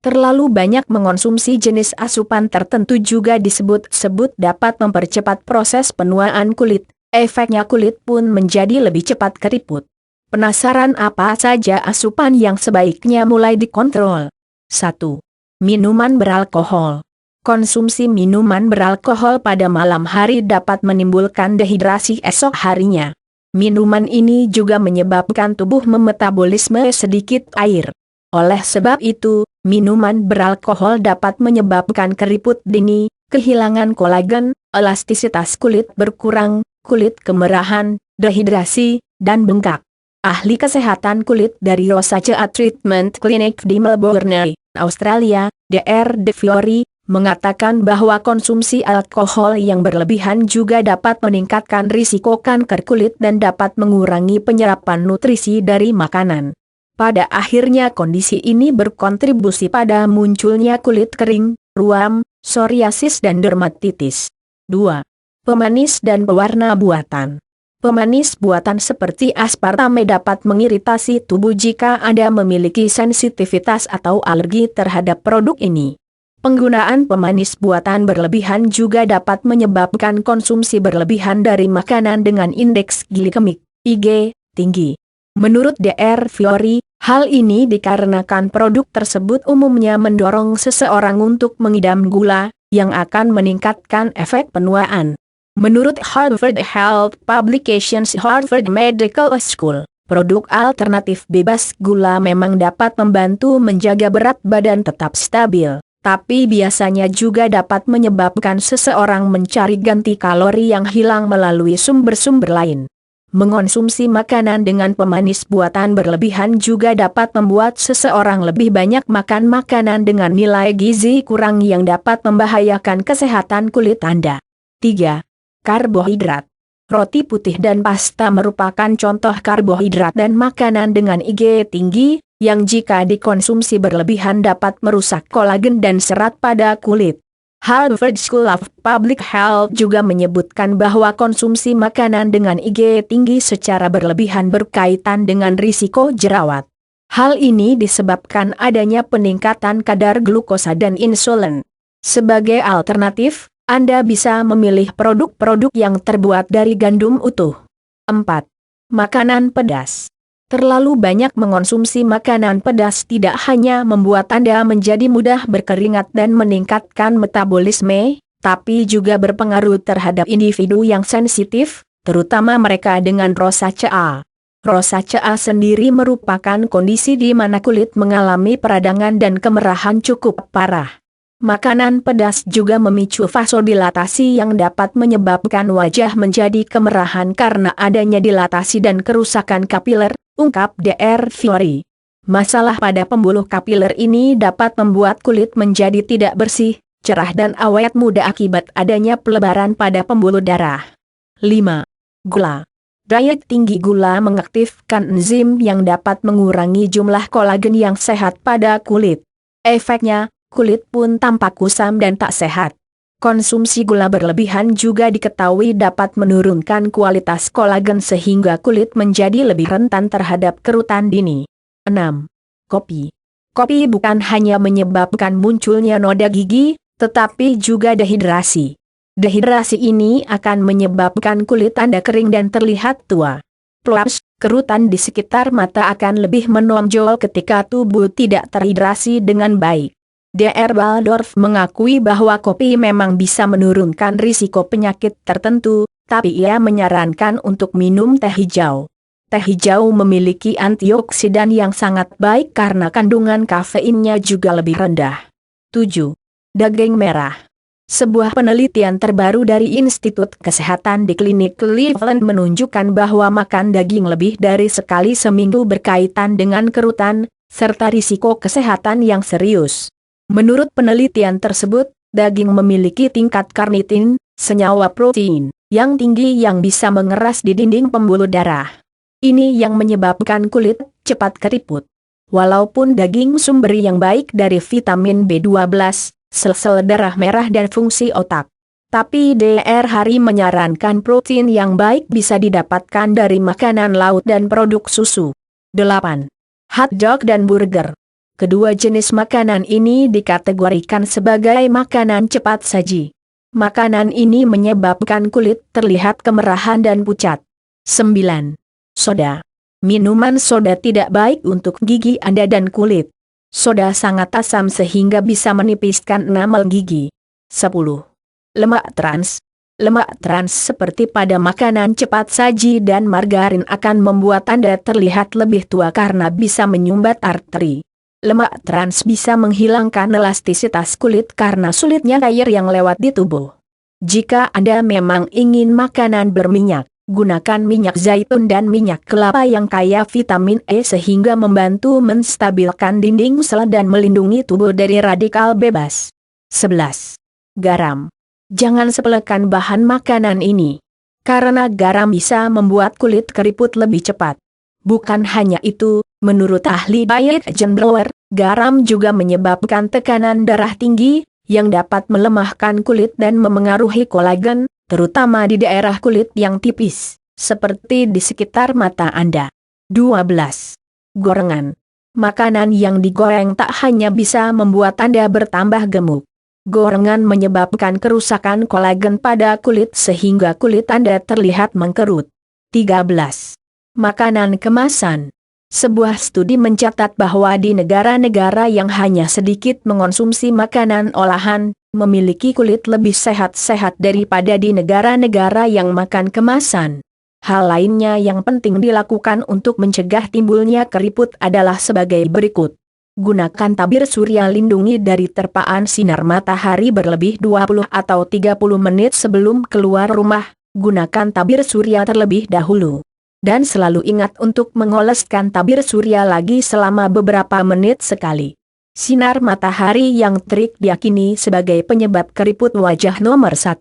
Terlalu banyak mengonsumsi jenis asupan tertentu juga disebut-sebut dapat mempercepat proses penuaan kulit, efeknya kulit pun menjadi lebih cepat keriput. Penasaran apa saja asupan yang sebaiknya mulai dikontrol? 1. Minuman beralkohol. Konsumsi minuman beralkohol pada malam hari dapat menimbulkan dehidrasi esok harinya. Minuman ini juga menyebabkan tubuh memetabolisme sedikit air. Oleh sebab itu, minuman beralkohol dapat menyebabkan keriput dini, kehilangan kolagen, elastisitas kulit berkurang, kulit kemerahan, dehidrasi, dan bengkak. Ahli kesehatan kulit dari Rosacea Treatment Clinic di Melbourne, Australia, Dr. De Fiori, mengatakan bahwa konsumsi alkohol yang berlebihan juga dapat meningkatkan risiko kanker kulit dan dapat mengurangi penyerapan nutrisi dari makanan. Pada akhirnya kondisi ini berkontribusi pada munculnya kulit kering, ruam, psoriasis dan dermatitis. 2. Pemanis dan pewarna buatan. Pemanis buatan seperti aspartame dapat mengiritasi tubuh jika Anda memiliki sensitivitas atau alergi terhadap produk ini. Penggunaan pemanis buatan berlebihan juga dapat menyebabkan konsumsi berlebihan dari makanan dengan indeks glikemik (IG) tinggi. Menurut Dr. Fiori, hal ini dikarenakan produk tersebut umumnya mendorong seseorang untuk mengidam gula, yang akan meningkatkan efek penuaan. Menurut Harvard Health Publications Harvard Medical School, produk alternatif bebas gula memang dapat membantu menjaga berat badan tetap stabil, tapi biasanya juga dapat menyebabkan seseorang mencari ganti kalori yang hilang melalui sumber-sumber lain. Mengonsumsi makanan dengan pemanis buatan berlebihan juga dapat membuat seseorang lebih banyak makan makanan dengan nilai gizi kurang yang dapat membahayakan kesehatan kulit Anda. 3. Karbohidrat. Roti putih dan pasta merupakan contoh karbohidrat dan makanan dengan IG tinggi, yang jika dikonsumsi berlebihan dapat merusak kolagen dan serat pada kulit. Harvard School of Public Health juga menyebutkan bahwa konsumsi makanan dengan IG tinggi secara berlebihan berkaitan dengan risiko jerawat. Hal ini disebabkan adanya peningkatan kadar glukosa dan insulin. Sebagai alternatif, Anda bisa memilih produk-produk yang terbuat dari gandum utuh. 4. Makanan pedas. Terlalu banyak mengonsumsi makanan pedas tidak hanya membuat Anda menjadi mudah berkeringat dan meningkatkan metabolisme, tapi juga berpengaruh terhadap individu yang sensitif, terutama mereka dengan rosacea. Rosacea sendiri merupakan kondisi di mana kulit mengalami peradangan dan kemerahan cukup parah. Makanan pedas juga memicu vasodilatasi yang dapat menyebabkan wajah menjadi kemerahan karena adanya dilatasi dan kerusakan kapiler, ungkap Dr. Fiori. Masalah pada pembuluh kapiler ini dapat membuat kulit menjadi tidak bersih, cerah dan awet muda akibat adanya pelebaran pada pembuluh darah. 5. Gula. Diet tinggi gula mengaktifkan enzim yang dapat mengurangi jumlah kolagen yang sehat pada kulit. Efeknya, kulit pun tampak kusam dan tak sehat. Konsumsi gula berlebihan juga diketahui dapat menurunkan kualitas kolagen sehingga kulit menjadi lebih rentan terhadap kerutan dini. 6. Kopi. Kopi bukan hanya menyebabkan munculnya noda gigi, tetapi juga dehidrasi. Dehidrasi ini akan menyebabkan kulit Anda kering dan terlihat tua. Plus, kerutan di sekitar mata akan lebih menonjol ketika tubuh tidak terhidrasi dengan baik. Dr. Baldorf mengakui bahwa kopi memang bisa menurunkan risiko penyakit tertentu, tapi ia menyarankan untuk minum teh hijau. Teh hijau memiliki antioksidan yang sangat baik karena kandungan kafeinnya juga lebih rendah. 7. Daging merah. Sebuah penelitian terbaru dari Institut Kesehatan di Klinik Cleveland menunjukkan bahwa makan daging lebih dari sekali seminggu berkaitan dengan kerutan, serta risiko kesehatan yang serius. Menurut penelitian tersebut, daging memiliki tingkat karnitin, senyawa protein, yang tinggi yang bisa mengeras di dinding pembuluh darah. Ini yang menyebabkan kulit cepat keriput. Walaupun daging sumber yang baik dari vitamin B12, sel-sel darah merah dan fungsi otak. Tapi Dr. Hari menyarankan protein yang baik bisa didapatkan dari makanan laut dan produk susu. 8. Hotdog dan burger. Kedua jenis makanan ini dikategorikan sebagai makanan cepat saji. Makanan ini menyebabkan kulit terlihat kemerahan dan pucat. 9. Soda. Minuman soda tidak baik untuk gigi Anda dan kulit. Soda sangat asam sehingga bisa menipiskan enamel gigi. 10. Lemak trans. Lemak trans seperti pada makanan cepat saji dan margarin akan membuat Anda terlihat lebih tua karena bisa menyumbat arteri. Lemak trans bisa menghilangkan elastisitas kulit karena sulitnya air yang lewat di tubuh. Jika Anda memang ingin makanan berminyak, gunakan minyak zaitun dan minyak kelapa yang kaya vitamin E sehingga membantu menstabilkan dinding sel dan melindungi tubuh dari radikal bebas. 11. Garam. Jangan sepelekan bahan makanan ini. Karena garam bisa membuat kulit keriput lebih cepat. Bukan hanya itu, menurut ahli diet John Blower, garam juga menyebabkan tekanan darah tinggi, yang dapat melemahkan kulit dan memengaruhi kolagen, terutama di daerah kulit yang tipis, seperti di sekitar mata Anda. 12. Gorengan. Makanan yang digoreng tak hanya bisa membuat Anda bertambah gemuk. Gorengan menyebabkan kerusakan kolagen pada kulit sehingga kulit Anda terlihat mengkerut. 13. Makanan kemasan. Sebuah studi mencatat bahwa di negara-negara yang hanya sedikit mengonsumsi makanan olahan, memiliki kulit lebih sehat-sehat daripada di negara-negara yang makan kemasan. Hal lainnya yang penting dilakukan untuk mencegah timbulnya keriput adalah sebagai berikut. Gunakan tabir surya lindungi dari terpaan sinar matahari berlebih 20 atau 30 menit sebelum keluar rumah. Gunakan tabir surya terlebih dahulu. Dan selalu ingat untuk mengoleskan tabir surya lagi selama beberapa menit sekali. Sinar matahari yang terik diyakini sebagai penyebab keriput wajah nomor 1.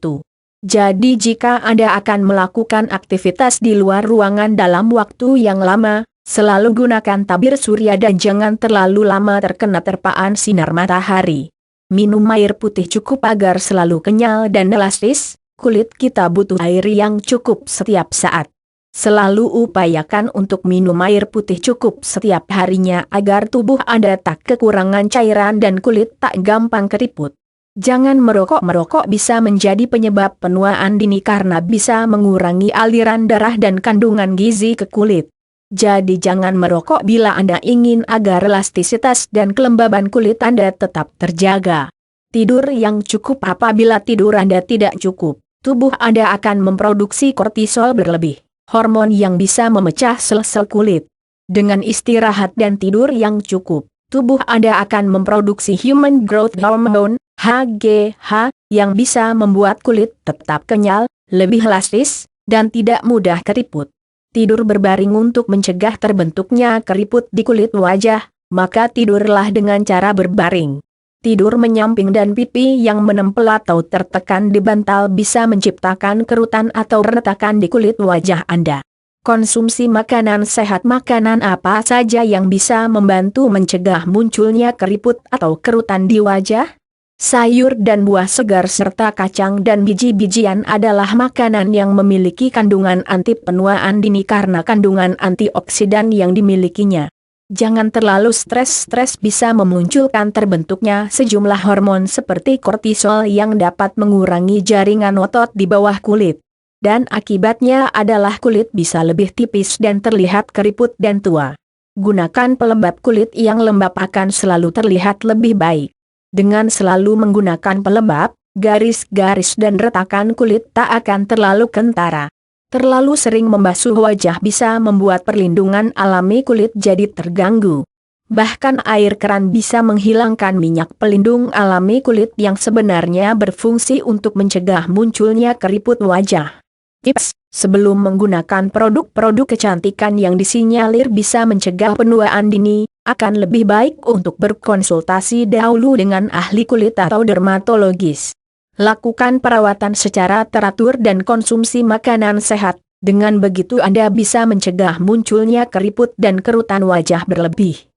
Jadi jika Anda akan melakukan aktivitas di luar ruangan dalam waktu yang lama, selalu gunakan tabir surya dan jangan terlalu lama terkena terpaan sinar matahari. Minum air putih cukup agar selalu kenyal dan elastis. Kulit kita butuh air yang cukup setiap saat. Selalu upayakan untuk minum air putih cukup setiap harinya agar tubuh Anda tak kekurangan cairan dan kulit tak gampang keriput. Jangan merokok bisa menjadi penyebab penuaan dini karena bisa mengurangi aliran darah dan kandungan gizi ke kulit. Jadi jangan merokok bila Anda ingin agar elastisitas dan kelembaban kulit Anda tetap terjaga. Tidur yang cukup. Apabila tidur Anda tidak cukup, tubuh Anda akan memproduksi kortisol berlebih. Hormon yang bisa memecah sel-sel kulit. Dengan istirahat dan tidur yang cukup, tubuh Anda akan memproduksi Human Growth Hormone, HGH, yang bisa membuat kulit tetap kenyal, lebih elastis, dan tidak mudah keriput. Tidur berbaring untuk mencegah terbentuknya keriput di kulit wajah, maka tidurlah dengan cara berbaring. Tidur menyamping dan pipi yang menempel atau tertekan di bantal bisa menciptakan kerutan atau retakan di kulit wajah Anda. Konsumsi makanan sehat. Makanan apa saja yang bisa membantu mencegah munculnya keriput atau kerutan di wajah? Sayur dan buah segar serta kacang dan biji-bijian adalah makanan yang memiliki kandungan anti penuaan dini karena kandungan antioksidan yang dimilikinya. Jangan terlalu stres bisa memunculkan terbentuknya sejumlah hormon seperti kortisol yang dapat mengurangi jaringan otot di bawah kulit. Dan akibatnya adalah kulit bisa lebih tipis dan terlihat keriput dan tua. Gunakan pelembab kulit yang lembab akan selalu terlihat lebih baik. Dengan selalu menggunakan pelembab, garis-garis dan retakan kulit tak akan terlalu kentara. Terlalu sering membasuh wajah bisa membuat perlindungan alami kulit jadi terganggu. Bahkan air keran bisa menghilangkan minyak pelindung alami kulit yang sebenarnya berfungsi untuk mencegah munculnya keriput wajah. Tips: sebelum menggunakan produk-produk kecantikan yang disinyalir bisa mencegah penuaan dini, akan lebih baik untuk berkonsultasi dahulu dengan ahli kulit atau dermatologis. Lakukan perawatan secara teratur dan konsumsi makanan sehat. Dengan begitu Anda bisa mencegah munculnya keriput dan kerutan wajah berlebih.